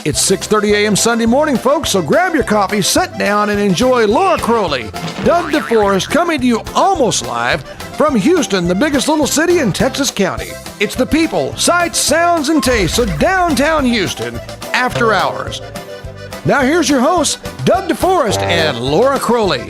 It's 6:30 a.m. Sunday morning, folks, so grab your coffee, sit down, and enjoy Laura Crowley, Doug DeForest, coming to you almost live from Houston, the biggest little city in Texas County. It's the people, sights, sounds, and tastes of downtown Houston after hours. Now here's your hosts, Doug DeForest and Laura Crowley.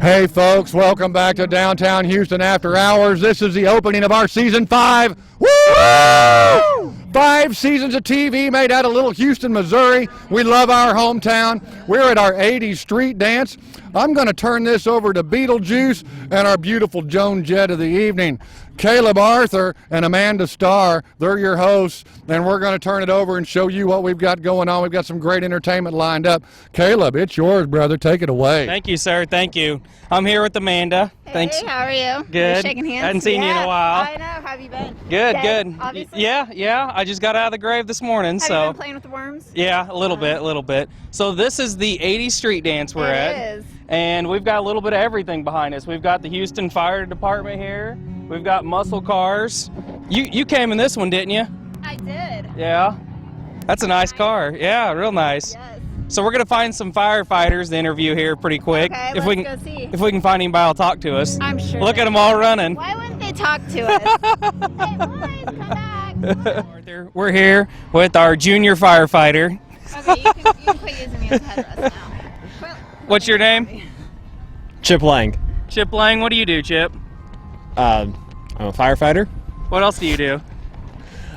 Hey folks, welcome back to Downtown Houston After Hours. This is the opening of our season 5. Woo! 5 seasons of TV made out of Little Houston, Missouri. We love our hometown. We're at our 80s street dance. I'm going to turn this over to Beetlejuice and our beautiful Joan Jett of the evening. Caleb Arthur and Amanda Starr, they're your hosts, and we're going to turn it over and show you what we've got going on. We've got some great entertainment lined up. Caleb, it's yours, brother. Take it away. Thank you, sir. Thank you. I'm here with Amanda. Hey, Thanks. how are you? Good. You're shaking hands? Hadn't seen you in a while. I know. How have you been? Good, Dead, good. obviously? Yeah. I just got out of the grave this morning, Have so. you been playing with the worms? Yeah, a little bit. So this is the 80s street dance we're at. It is. And we've got a little bit of everything behind us. We've got the Houston Fire Department here. We've got muscle cars. You came in this one, didn't you? I did. Yeah. That's a nice car. Yeah, real nice. Yes. So we're gonna find some firefighters to interview here pretty quick. Okay, if let's we can, go see. If we can find anybody, will talk to us. I'm sure. Look at them all running. Why wouldn't they talk to us? Hey, boys, come back. Arthur, we're here with our junior firefighter. Okay, you can quit using me as a headrest now. What's your name? Chip Lang. Chip Lang. What do you do, Chip? I'm a firefighter. What else do you do?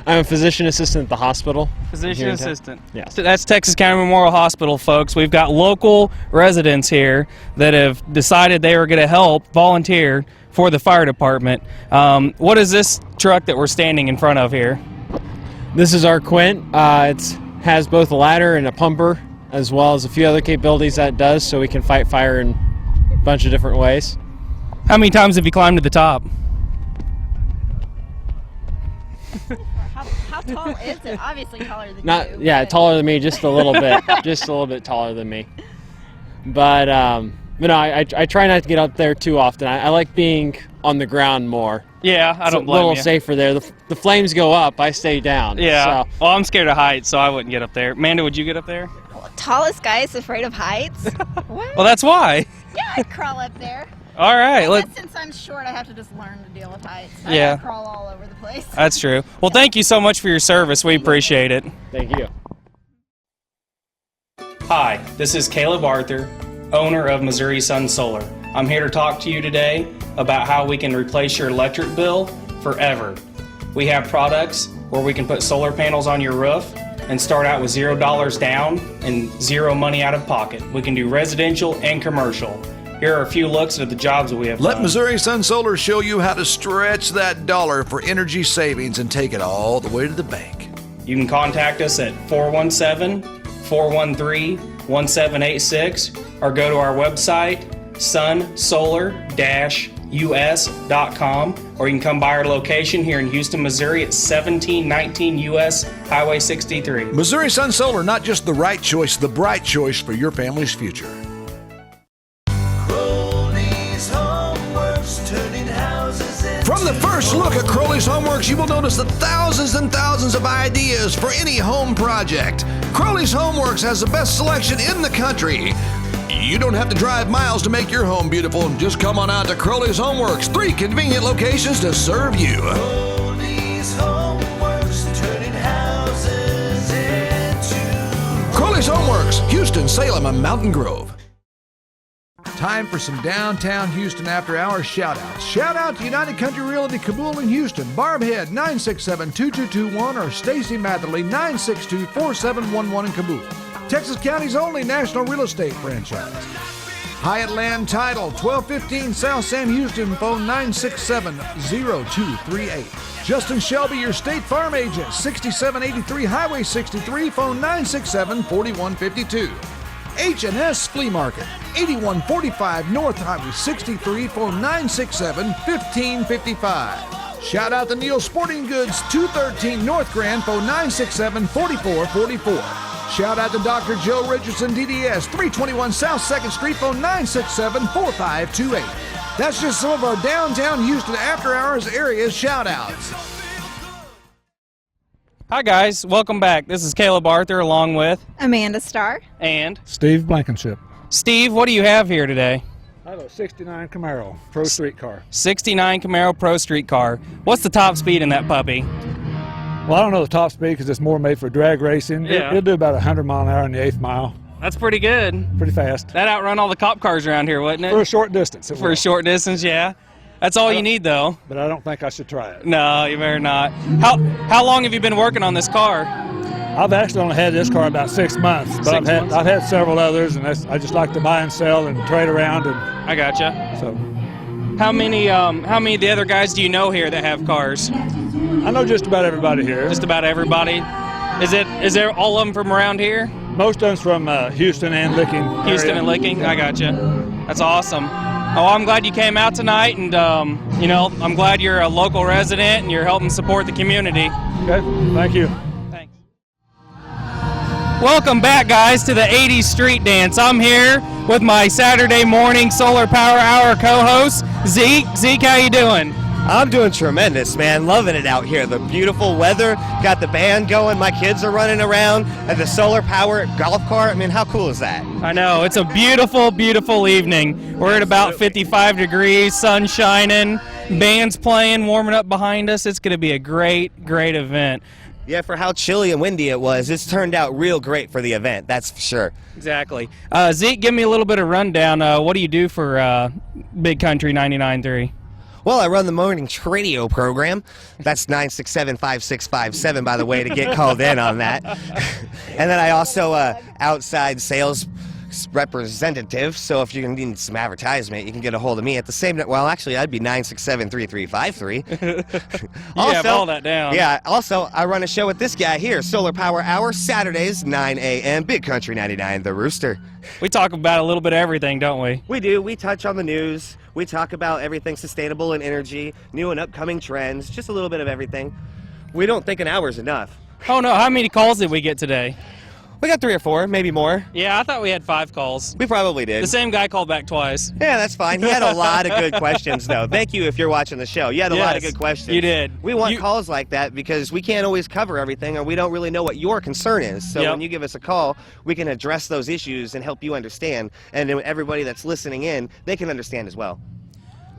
I'm a physician assistant at the hospital. Physician Here in town. assistant. Yes. So that's Texas County Memorial Hospital, folks. We've got local residents here that have decided they were going to help volunteer for the fire department. What is this truck that we're standing in front of here? This is our Quint. It has both a ladder and a pumper, as well as a few other capabilities that it does, so we can fight fire in a bunch of different ways. How many times have you climbed to the top? How tall is it? Obviously taller than Not, you. yeah, but- taller than me, just a little bit, just a little bit taller than me. But no, I try not to get up there too often. I like being on the ground more. Yeah, I don't It's blame a little you. safer there. The flames go up, I stay down. Yeah. So. Well, I'm scared of heights, so I wouldn't get up there. Amanda, would you get up there? Tallest guy is afraid of heights? What? Well, that's why. Yeah, I'd crawl up there. All right. But since I'm short, I have to just learn to deal with heights. I Yeah. gotta crawl all over the place. That's true. Well, thank you so much for your service. We appreciate it. Thank you. Hi, this is Caleb Arthur, owner of Missouri Sun Solar. I'm here to talk to you today about how we can replace your electric bill forever. We have products where we can put solar panels on your roof and start out with $0 down and zero money out of pocket. We can do residential and commercial. Here are a few looks at the jobs that we have Let done. Missouri Sun Solar show you how to stretch that dollar for energy savings and take it all the way to the bank. You can contact us at 417-413-1786 or go to our website, sunsolar-us.com, or you can come by our location here in Houston, Missouri at 1719 US Highway 63. Missouri Sun Solar, not just the right choice, the bright choice for your family's future. From the first look at Crowley's Homeworks, you will notice the thousands and thousands of ideas for any home project. Crowley's Homeworks has the best selection in the country. You don't have to drive miles to make your home beautiful. Just come on out to Crowley's Homeworks. 3 convenient locations to serve you. Crowley's Homeworks, turning houses into... Crowley's Homeworks, Houston, Salem, and Mountain Grove. Time for some downtown Houston after hours shout outs. Shout out to United Country Realty Kabul in Houston, Barb Head 967-2221 or Stacy Matherly 962-4711 in Kabul. Texas County's only national real estate franchise. Hyatt Land Title 1215 South Sam Houston, phone 967-0238. Justin Shelby, your State Farm agent, 6783 Highway 63, phone 967-4152. H&S Flea Market, 8145 North Highway 63, phone 967-1555. Shout out to Neil Sporting Goods, 213 North Grand, phone 967-4444. Shout out to Dr. Joe Richardson, DDS, 321 South 2nd Street, phone 967-4528. That's just some of our downtown Houston after hours area shout outs. Hi guys, welcome back. This is Caleb Arthur along with Amanda Starr. and Steve Blankenship. Steve. What do you have here today? I have a 69 Camaro Pro Street car. 69 Camaro Pro Street car. What's the top speed in that puppy? Well, I don't know the top speed because it's more made for drag racing. Yeah. It'll do about 100 mile an hour in the 8th mile. That's pretty good. Pretty fast. That outrun all the cop cars around here, wouldn't For a it? short distance. For a short distance, yeah. That's all you need, though. But I don't think I should try it. No, you better not. How long have you been working on this car? I've actually only had this car about 6 months, but 6 months? I've had several others, and I just like to buy and sell and trade around, and I gotcha. so How many of the other guys do you know here that have cars? I know just about everybody here. Just about everybody. Is there all of them from around here? Most of them's from Houston and Licking. Houston area. and Licking. I gotcha. That's awesome. Oh, I'm glad you came out tonight, and I'm glad you're a local resident and you're helping support the community. Okay, thank you. Thanks. Welcome back, guys, to the 80s Street Dance. I'm here with my Saturday morning Solar Power Hour co-host, Zeke. Zeke, how you doing? I'm doing tremendous, man. Loving it out here. The beautiful weather, got the band going, my kids are running around, and the solar power golf cart. I mean, how cool is that? I know, it's a beautiful, beautiful evening. We're at about 55 degrees, sun shining, band's playing, warming up behind us. It's going to be a great, great event. Yeah, for how chilly and windy it was, it's turned out real great for the event, that's for sure. Exactly. Zeke, give me a little bit of rundown. What do you do for Big Country 99.3? Well, I run the morning radio program. That's 967-5657, by the way, to get called in on that. And then I also outside sales representative, so if you need some advertisement, you can get a hold of me at the same, well, actually, I'd be 967-3353. You have all that down. Yeah, also, I run a show with this guy here, Solar Power Hour, Saturdays, 9 a.m., Big Country 99, The Rooster. We talk about a little bit of everything, don't we? We do. We touch on the news. We talk about everything sustainable and energy, new and upcoming trends, just a little bit of everything. We don't think an hour's enough. Oh, no. How many calls did we get today? We got 3 or 4, maybe more. Yeah, I thought we had 5 calls. We probably did. The same guy called back twice. Yeah, that's fine. He had a lot of good questions, though. Thank you if you're watching the show. You had a lot of Yes, good questions. you did. We want You- calls like that because we can't always cover everything, and we don't really know what your concern is. So Yep. when you give us a call, we can address those issues and help you understand. And then everybody that's listening in, they can understand as well.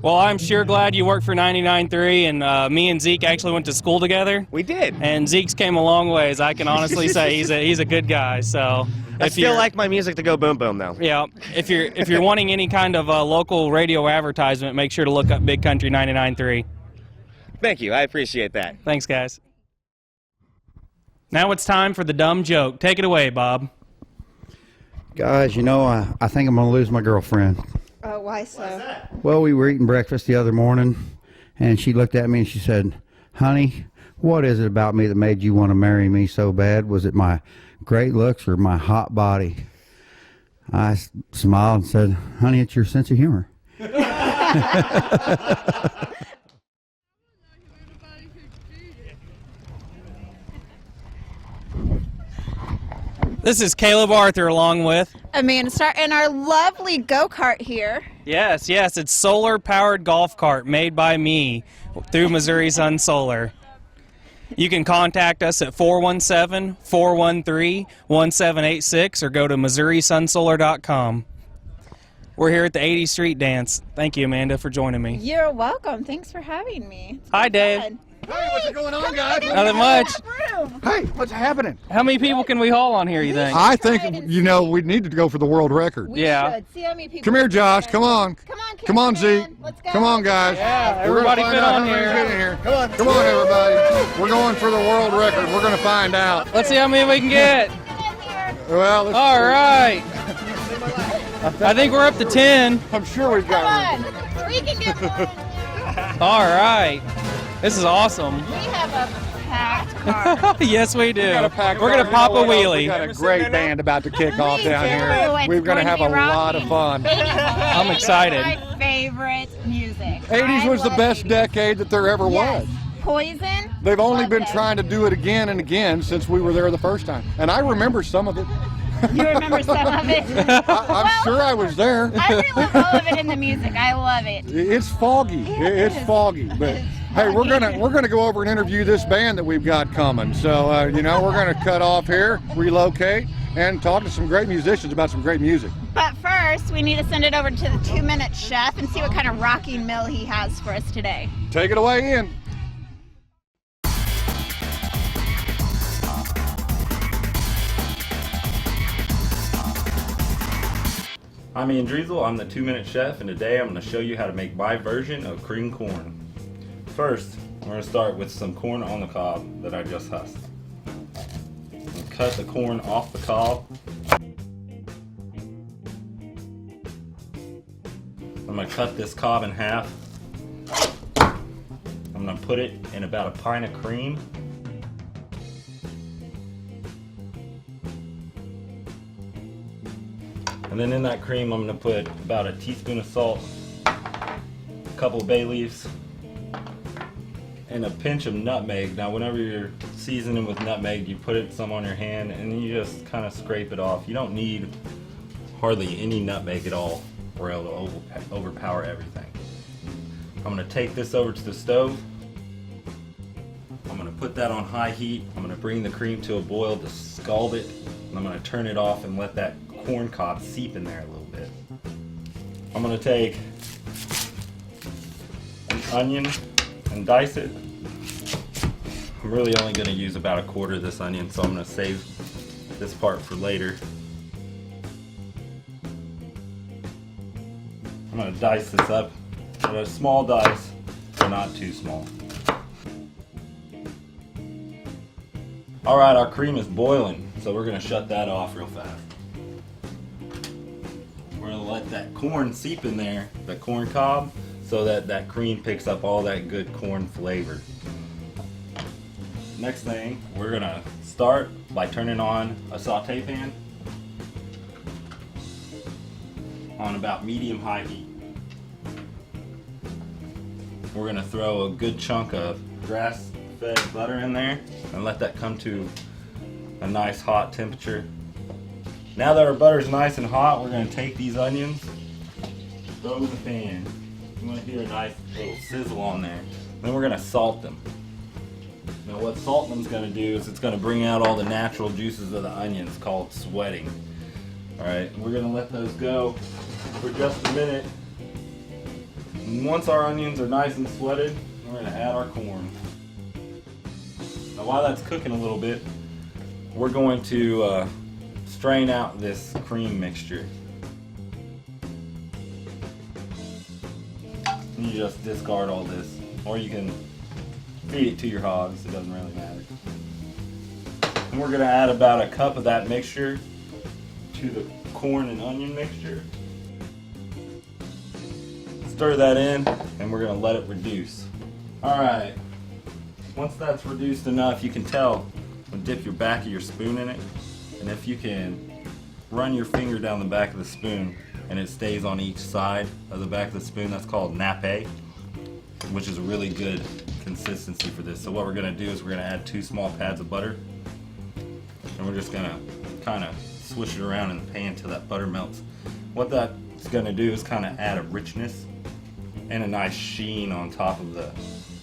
Well, I'm sure glad you work for 99.3, and me and Zeke actually went to school together. We did. And Zeke's came a long ways. I can honestly say he's a good guy. So I if still you're- like my music to go boom boom, though. Yeah, if you're wanting any kind of local radio advertisement, make sure to look up Big Country 99.3. Thank you. I appreciate that. Thanks, guys. Now it's time for the dumb joke. Take it away, Bob. Guys, you know, I think I'm going to lose my girlfriend. Oh, why so? Well, we were eating breakfast the other morning, and she looked at me and she said, "Honey, what is it about me that made you want to marry me so bad? Was it my great looks or my hot body?" I smiled and said, "Honey, it's your sense of humor." This is Caleb Arthur along with... Amanda Starr and our lovely go-kart here. Yes, it's solar-powered golf cart made by me through Missouri Sun Solar. You can contact us at 417-413-1786 or go to MissouriSunSolar.com. We're here at the 80th Street Dance. Thank you, Amanda, for joining me. You're welcome. Thanks for having me. It's Hi, been Dave. fun. Hey, what's going on, guys? Nothing much. Hey, what's happening? How many people can we haul on here, you think? I think, we need to go for the world record. We Yeah. should. See how many people Come here, can Josh. fit. Come on. Come on, Zeke. cameraman. Let's go. Come on, guys. Yeah, We're gonna everybody find fit out on how many here. get in here. Come on, everybody. We're going for the world record. We're going to find out. Let's see how many we can get. Well, let's All right. I think we're up to 10. I'm sure we've got Come on. We can get more. All right. This is awesome. We have a packed car. Yes, we do. We're pack going to pop a We wheelie. got a great band about to kick off down here. It's We're going to going have to a be lot of rocking. fun. I'm excited. My favorite music. 80s I was the love best 80s. decade that there ever Yes. was. Poison. They've only Love been them. trying to do it again and again since we were there the first time. And I remember some of it. You remember some of it? I'm sure I was there. I relive all of it in the music. I love it. It's foggy. It's foggy. But hey, we're gonna go over and interview this band that we've got coming. So we're gonna cut off here, relocate, and talk to some great musicians about some great music. But first, we need to send it over to the 2-minute chef and see what kind of rocking meal he has for us today. Take it away, Ian. I'm Ian Driesel, I'm the 2-minute chef, and today I'm going to show you how to make my version of cream corn. First, we're going to start with some corn on the cob that I just husked. Cut the corn off the cob. I'm going to cut this cob in half. I'm going to put it in about a pint of cream. And then in that cream, I'm going to put about a teaspoon of salt, a couple of bay leaves, and a pinch of nutmeg. Now, whenever you're seasoning with nutmeg, you put it some on your hand and then you just kind of scrape it off. You don't need hardly any nutmeg at all, or it'll overpower everything. I'm going to take this over to the stove. I'm going to put that on high heat. I'm going to bring the cream to a boil to scald it, and I'm going to turn it off and let that corn cob seep in there a little bit. I'm going to take an onion and dice it. I'm really only going to use about a quarter of this onion, so I'm going to save this part for later. I'm going to dice this up at a small dice, but not too small. Alright, our cream is boiling, so we're going to shut that off real fast. We're going to let that corn seep in there, that corn cob, so that that cream picks up all that good corn flavor. Next thing, we're going to start by turning on a saute pan on about medium-high heat. We're going to throw a good chunk of grass-fed butter in there and let that come to a nice hot temperature. Now that our butter's nice and hot, we're going to take these onions, throw them in the pan. You want to hear a nice little sizzle on there. Then we're going to salt them. Now what salting them's going to do is it's going to bring out all the natural juices of the onions, called sweating. Alright, we're going to let those go for just a minute. And once our onions are nice and sweated, we're going to add our corn. Now while that's cooking a little bit, we're going to strain out this cream mixture. You just discard all this, or you can feed it to your hogs, it doesn't really matter. And we're going to add about a cup of that mixture to the corn and onion mixture. Stir that in, and we're going to let it reduce. Alright, once that's reduced enough, you can tell, dip your back of your spoon in it, and if you can run your finger down the back of the spoon and it stays on each side of the back of the spoon, that's called nappe, which is a really good consistency for this. So what we're going to do is we're going to add 2 small pads of butter, and we're just going to kind of swish it around in the pan until that butter melts. What that's going to do is kind of add a richness and a nice sheen on top of the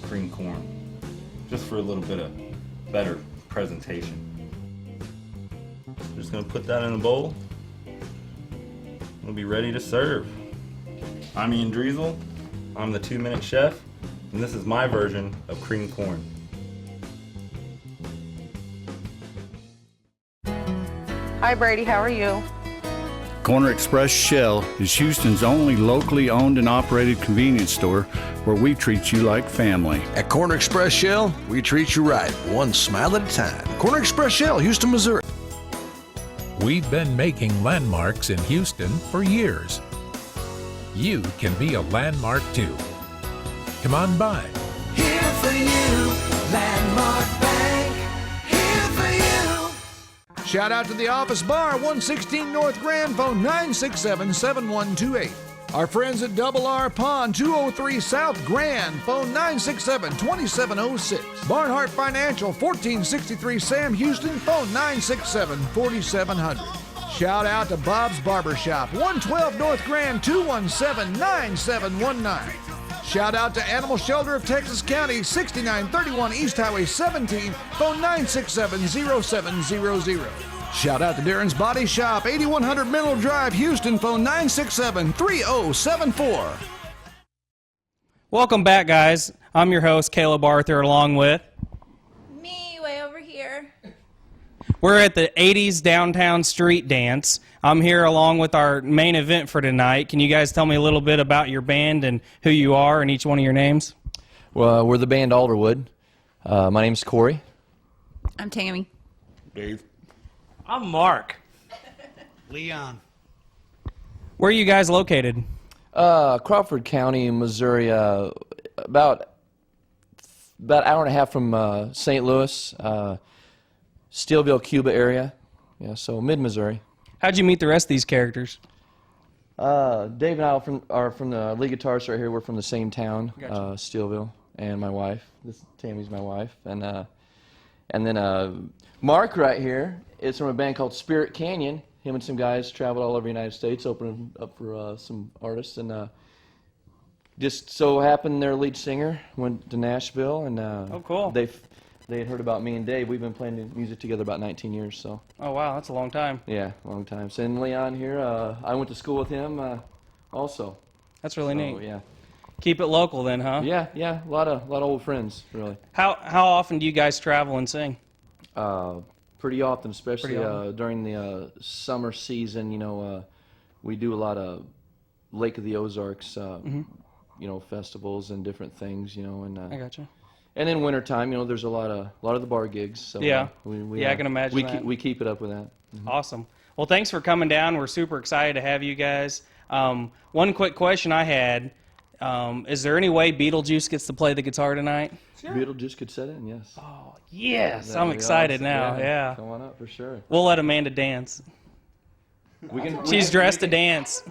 cream corn, just for a little bit of better presentation. I'm just going to put that in a bowl. We'll be ready to serve. I'm Ian Driesel. I'm the 2-minute chef, and this is my version of cream corn. Hi Brady, how are you? Corner Express Shell is Houston's only locally owned and operated convenience store where we treat you like family. At Corner Express Shell, we treat you right, one smile at a time. Corner Express Shell, Houston, Missouri. We've been making landmarks in Houston for years. You can be a landmark too. Come on by. Here for you, Landmark Bank. Here for you. Shout out to the Office Bar, 116 North Grand, phone 967-7128. Our friends at Double R Pond, 203 South Grand, phone 967-2706. Barnhart Financial, 1463 Sam Houston, phone 967-4700. Shout out to Bob's Barbershop, 112 North Grand, 217-9719. Shout out to Animal Shelter of Texas County, 6931 East Highway 17, phone 967-0700. Shout out to Darren's Body Shop, 8100 Mineral Drive, Houston, phone 967-3074. Welcome back, guys. I'm your host, Caleb Arthur, along with... Me, way over here. We're at the 80s Downtown Street Dance. I'm here along with our main event for tonight. Can you guys tell me a little bit about your band and who you are and each one of your names? Well, we're the band Alderwood. My name's Corey. I'm Tammy. Dave. I'm Mark. Leon. Where are you guys located? Crawford County, Missouri, about an hour and a half from St. Louis, Steelville, Cuba area. Yeah, so mid-Missouri. How'd you meet the rest of these characters? Dave and I are from the lead guitarists right here. We're from the same town, Gotcha. Steelville, and my wife. Tammy's my wife, and then Mark right here is from a band called Spirit Canyon. Him and some guys traveled all over the United States, opening up for some artists, and just so happened their lead singer went to Nashville, and Oh, cool. They had heard about me and Dave. We've been playing music together about 19 years, so. Oh, wow, that's a long time. Yeah, long time. So, and Leon here, I went to school with him also. That's really neat. Yeah. Keep it local then, huh? Yeah, a lot of old friends, really. How often do you guys travel and sing? Pretty often, especially Pretty often. during the summer season. You know, we do a lot of Lake of the Ozarks, you know, festivals and different things. You know, and I gotcha. And then wintertime, you know, there's a lot of the bar gigs. So, Yeah. we, I can imagine that. We keep it up with that. Awesome. Well, thanks for coming down. We're super excited to have you guys. One quick question I had. Is there any way Beetlejuice gets to play the guitar tonight? Beetlejuice could set in, yes. Oh, yes. That'd I'm be excited awesome. now. Yeah. Come on up for sure. We'll let Amanda dance. She's dressed to dance.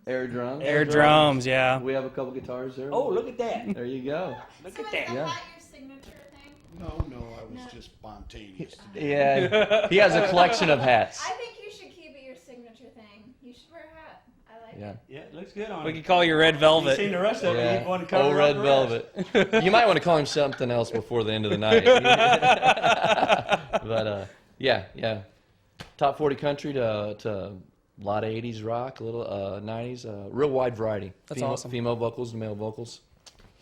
Air drums. Air drums, yeah. We have a couple guitars there. Oh, look at that. There you go. Look at that. Yeah. No, I was just spontaneous today. Yeah, he has a collection of hats. I think you should keep it your signature thing. You should wear a hat. I like Yeah. it. Yeah, it looks good on We him. could call you Red Velvet. You've seen the rest of it. You want to cover Oh, up Red the Velvet. rest. You might want to call him something else before the end of the night. But yeah. Top 40 country to a lot of 80s rock, a little 90s, real wide variety. That's awesome. Female vocals and male vocals.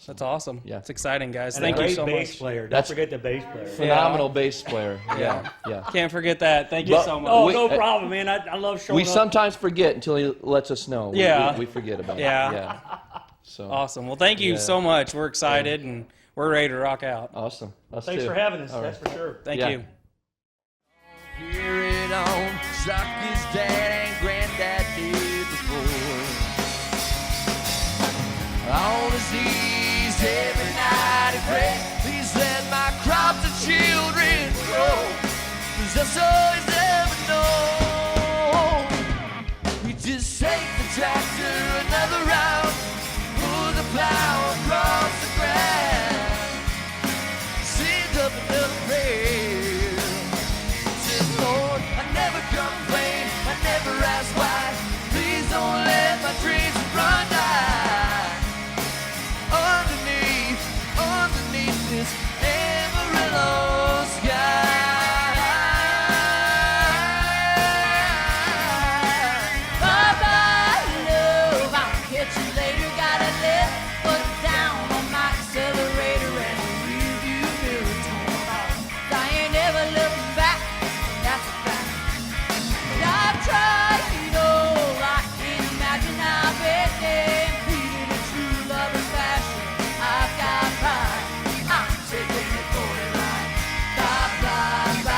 That's awesome. Yeah. It's exciting, guys. And Thank a you great so bass much. player. Don't That's forget the bass player. Phenomenal bass player. Yeah. Can't forget that. Thank you But- so much. Oh, We- no problem, man. I love showing We up. sometimes forget until he lets us know. Yeah. We forget about Yeah. it. Yeah. So Awesome. Well, thank you Yeah. so much. We're excited and we're ready to rock out. Awesome. Us Thanks too. for having us. All That's right. for sure. Thank Yeah. you. Hear it on, like his dad and granddad did before. On his knees every night I pray, please let my crops and children grow, 'cause that's all he's ever known. We just take the tractor another round, pull the plow across the ground, send up another prayer. Says, Lord, I never complain, I never ask why. Please don't let my dreams run dry. Underneath this Amarillo sky. Bye-bye, love, I'll catch you later. Got a left foot down on my accelerator and a rearview mirror torn off. I ain't never looking back, that's a fact. But I've tried, I can't imagine how bad they beat in a true lover's fashion. I've got pride, I'm taking it for a ride.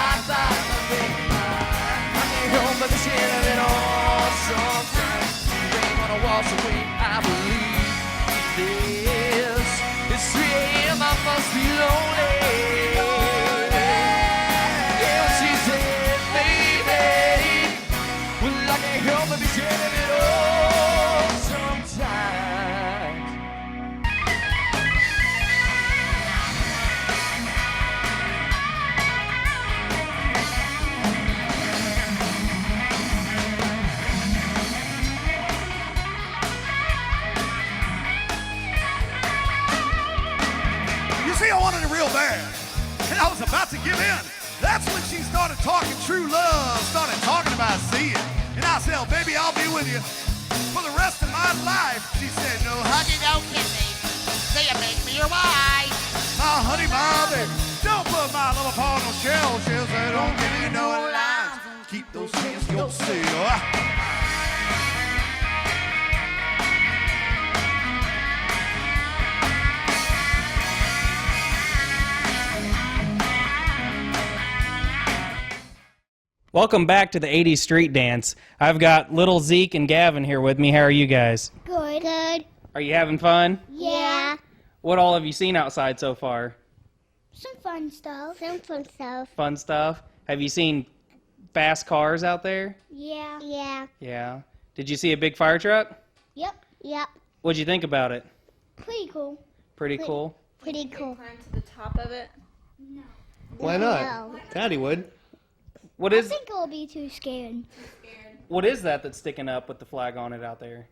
Bye, my baby, bye. I can't help but be scared of it all sometimes. You ain't gonna wash away, I believe this. It's 3 a.m., I must be lonely. Yeah, well, she said, baby, well, I can't help but be scared of it all sometimes. See, I wanted it real bad, and I was about to give in. That's when she started talking true love, started talking about seeing. And I said, oh, baby, I'll be with you for the rest of my life. She said, no hugging, no kissing. Say you make me your wife. My honey, my baby, don't put my love upon no shelf. She'll say, don't give me no lines. Keep those hands to yourself. Welcome back to the 80s Street Dance. I've got little Zeke and Gavin here with me. How are you guys? Good. Good. Are you having fun? Yeah. What all have you seen outside so far? Some fun stuff. Some fun stuff. Fun stuff? Have you seen fast cars out there? Yeah. Yeah. Yeah. Did you see a big fire truck? Yep. Yep. What'd you think about it? Pretty cool. Pretty cool? Pretty cool. Climb to the top of it. No. Why not? No. Daddy would. What I is think I'll be too scared. what is that that's sticking up with the flag on it out there?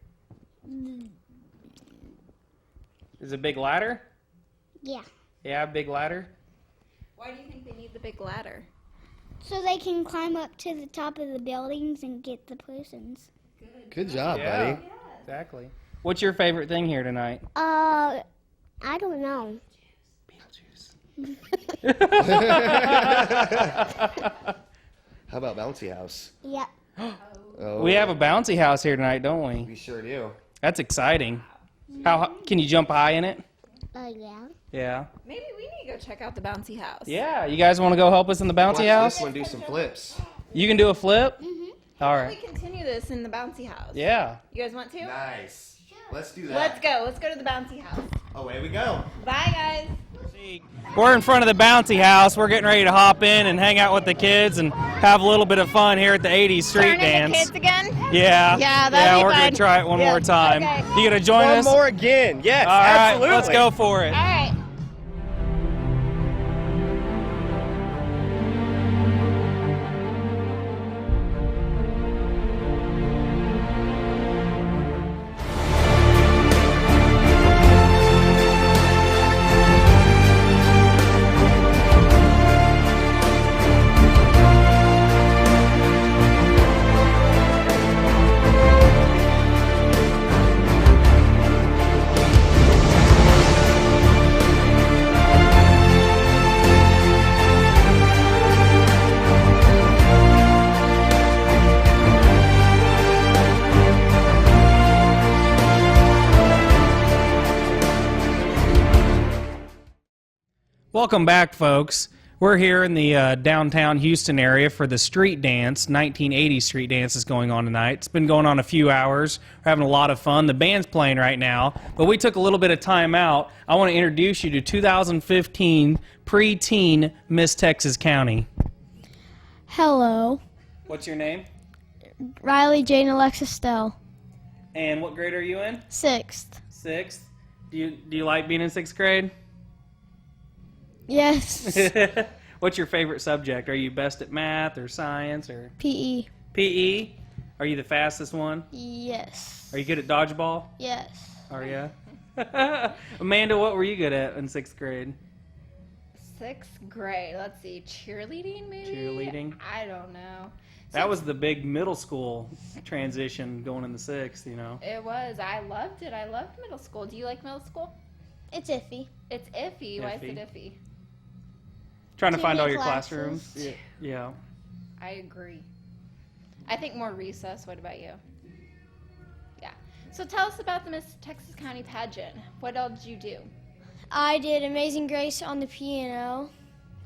Is it a big ladder? Yeah. Yeah, big ladder. Why do you think they need the big ladder? So they can climb up to the top of the buildings and get the persons. Good job, Yeah, buddy. exactly. What's your favorite thing here tonight? I don't know. How about Bouncy House? Yep. Oh, We have a bouncy house here tonight, don't we? We sure do. That's exciting. How can you jump high in it? Yeah. Yeah. Maybe we need to go check out the bouncy house. Yeah, you guys want to go help us in the bouncy house? This one, do some flips. You can do a flip? Mm-hmm. All We right. continue this in the bouncy house. Yeah. You guys want to? Nice. Let's do that. Let's go. Let's go to the bouncy house. Away we go. Bye, guys. We're in front of the bouncy house. We're getting ready to hop in and hang out with the kids and have a little bit of fun here at the 80s Street Turn Dance. into kids again? Yeah. Yeah, that'd yeah, be we're fun. gonna try it one more time. Okay. You gonna join us? One more again. Yes, All right, absolutely. let's go for it. All right. Welcome back, folks. We're here in the downtown Houston area for the Street Dance. 1980 Street Dance is going on tonight. It's been going on a few hours. We're having a lot of fun. The band's playing right now, but we took a little bit of time out. I want to introduce you to 2015 Preteen Miss Texas County. Hello. What's your name? Riley Jane Alexis Stell. And what grade are you in? 6th. 6th. Do you like being in 6th grade? Yes. What's your favorite subject? Are you best at math or science or PE. PE? Are you the fastest one? Yes. Are you good at dodgeball? Yes. Are you? Amanda, what were you good at in 6th grade? 6th grade. Let's see. Cheerleading, maybe? Cheerleading? I don't know. That was the big middle school transition going into 6th, you know. It was. I loved it. I loved middle school. Do you like middle school? It's iffy. It's iffy. Why is it Iffy. iffy? Trying to Too find all many your classes. classrooms. Yeah. I agree. I think more recess. What about you? Yeah. So tell us about the Miss Texas County pageant. What all did you do? I did Amazing Grace on the piano,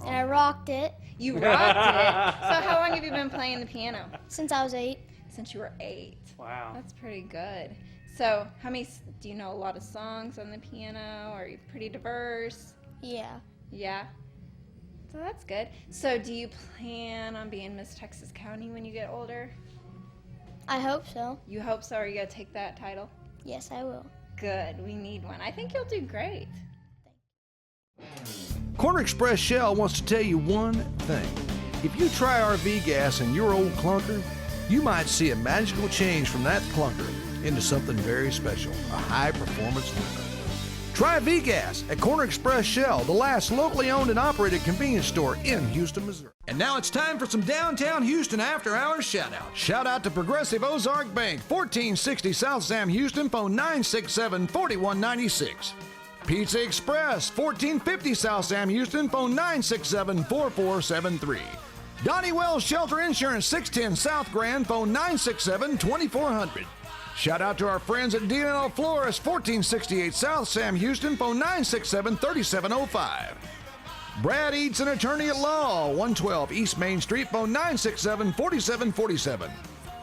and I rocked it. You rocked it. So how long have you been playing the piano? Since I was 8. Since you were 8. Wow. That's pretty good. So how many, do you know a lot of songs on the piano? Are you pretty diverse? Yeah. Yeah. So that's good. So do you plan on being Miss Texas County when you get older? I hope so. You hope so? Are you going to take that title? Yes, I will. Good. We need one. I think you'll do great. Corner Express Shell wants to tell you one thing. If you try RV gas in your old clunker, you might see a magical change from that clunker into something very special, a high-performance winner. Try V-Gas at Corner Express Shell, the last locally owned and operated convenience store in Houston, Missouri. And now it's time for some downtown Houston after-hours shout-out. Shout out to Progressive Ozark Bank, 1460 South Sam Houston, phone 967-4196. Pizza Express, 1450 South Sam Houston, phone 967-4473. Donnie Wells Shelter Insurance, 610 South Grand, phone 967-2400. Shout out to our friends at DNL Flores, 1468 South Sam Houston, phone 967-3705. Brad Eats, an attorney at law, 112 East Main Street, phone 967-4747.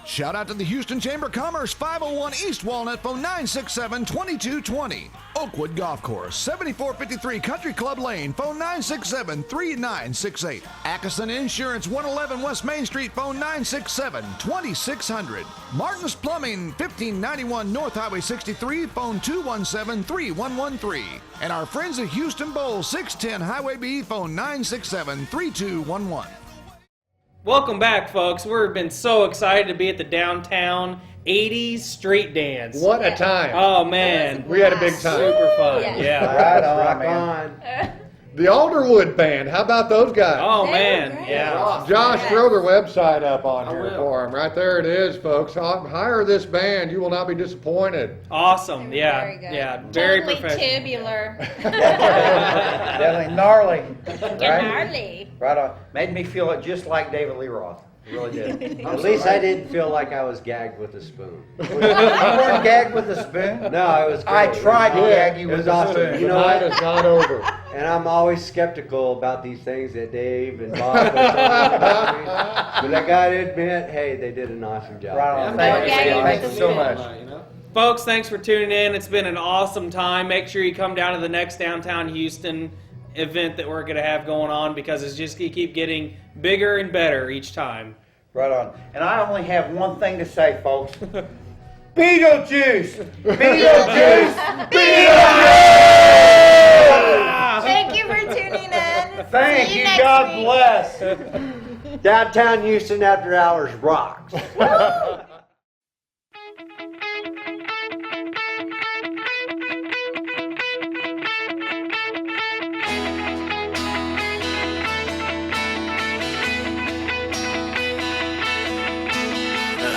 Shout out to the Houston Chamber of Commerce, 501 East Walnut, phone 967-2220. Oakwood Golf Course, 7453 Country Club Lane, phone 967-3968. Atkinson Insurance, 111 West Main Street, phone 967-2600. Martin's Plumbing, 1591 North Highway 63, phone 217-3113. And our friends at Houston Bowl, 610 Highway B, phone 967-3211. Welcome back, folks. We've been so excited to be at the downtown 80s street dance. What a time. Oh, man. We had a big time. Super fun. Yeah. Right on, man. The Alderwood Band. How about those guys? Oh, man. Yeah. Josh, throw their website up on here for them. Right there it is, folks. Hire this band. You will not be disappointed. Awesome. Yeah. Very good. Yeah. Very Totally professional. tubular. Definitely gnarly. Gnarly. Right on. Made me feel just like David Lee Roth. It really did. At least I didn't feel like I was gagged with a spoon. You weren't gagged with a spoon? No, it was great. I tried to gag you It was with a awesome. spoon. You know Night what? is not over. And I'm always skeptical about these things that Dave and Bob are talking about me. But I gotta admit, hey, they did an awesome job. Right on. Thank you so much. Folks, thanks for tuning in. It's been an awesome time. Make sure you come down to the next Downtown Houston event that we're going to have going on, because it's just going to keep getting bigger and better each time. Right on. And I only have one thing to say, folks. Beetlejuice! Beetlejuice! Beetlejuice! Thank you for tuning in. Thank See you. next God week. bless. Downtown Houston After Hours rocks.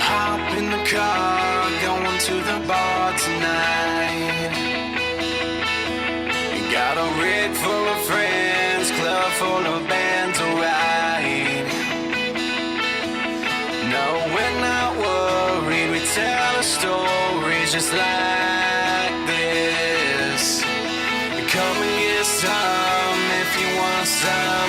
Hop in the car, going to the bar tonight. You got a rig full of friends, club full of bands to ride. No, we're not worried, we tell a story just like this. Come and get some if you want some.